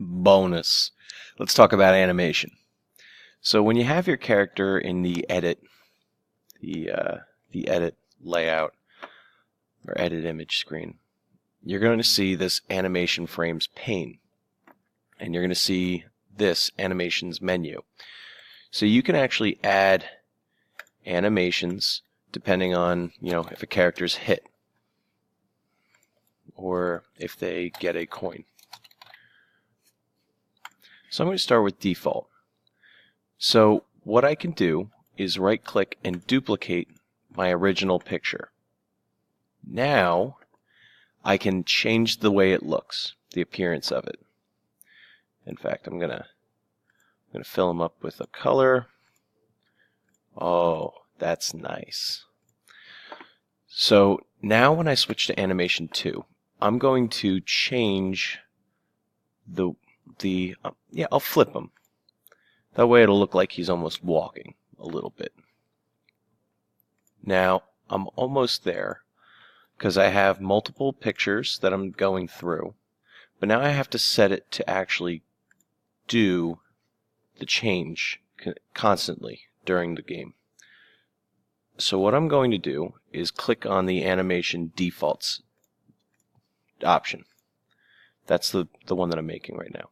bonus. Let's talk about animation. So when you have your character in the edit, the edit layout or edit image screen, you're going to see this animation frames pane, and you're going to see this animations menu. So you can actually add animations depending on, if a character's hit or if they get a coin. So I'm going to start with default. So what I can do is right click and duplicate my original picture. Now I can change the way it looks, the appearance of it. In fact, I'm gonna fill them up with a color. Oh, that's nice. So now when I switch to animation 2, I'm going to change I'll flip him. That way it'll look like he's almost walking a little bit. Now I'm almost there because I have multiple pictures that I'm going through, but now I have to set it to actually do the change constantly during the game. So what I'm going to do is click on the animation defaults option. That's the one that I'm making right now.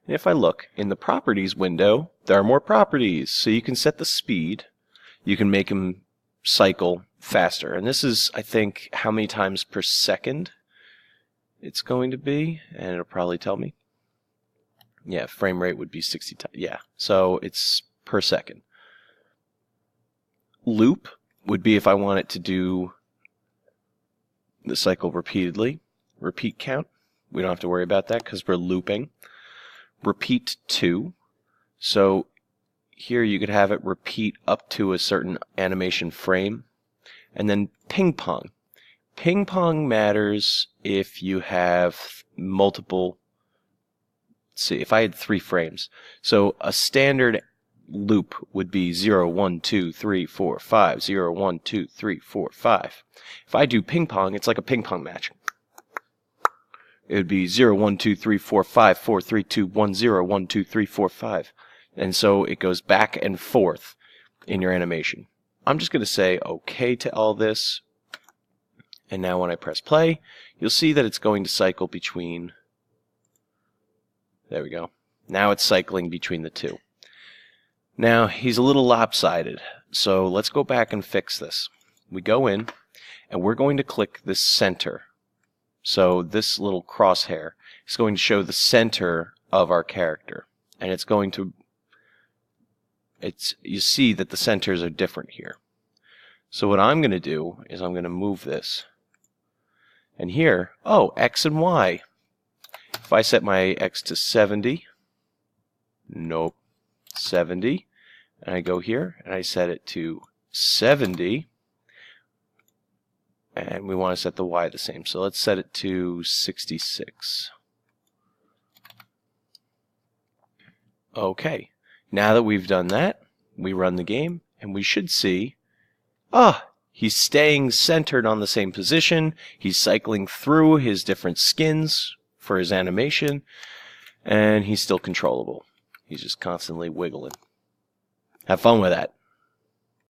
And if I look in the properties window, there are more properties. So you can set the speed. You can make them cycle faster. And this is, I think, how many times per second it's going to be. And it'll probably tell me. Yeah, frame rate would be 60 times. Yeah, so it's per second. Loop would be if I want it to do the cycle repeatedly. Repeat count, we don't have to worry about that because we're looping. Repeat 2, so here you could have it repeat up to a certain animation frame. And then ping pong. Ping pong matters if you have multiple. Let's see, if I had 3 frames. So a standard loop would be 0, 1, 2, 3, 4, 5, 0, 1, 2, 3, 4, 5. If I do ping pong, it's like a ping pong match. It would be 0, 1, 2, 3, 4, 5, 4, 3, 2, 1, 0, 1, 2, 3, 4, 5. And so it goes back and forth in your animation. I'm just going to say OK to all this. And now when I press play, you'll see that it's going to cycle between. There we go. Now it's cycling between the two. Now he's a little lopsided. So let's go back and fix this. We go in and we're going to click this center. So this little crosshair is going to show the center of our character. And it's going to, you see that the centers are different here. So what I'm going to do is I'm going to move this. And here, oh, X and Y. If I set my X to 70, nope, 70, and I go here and I set it to 70, and we want to set the Y the same. So let's set it to 66. Okay, now that we've done that, we run the game and we should see, he's staying centered on the same position. He's cycling through his different skins for his animation, and he's still controllable. He's just constantly wiggling. Have fun with that.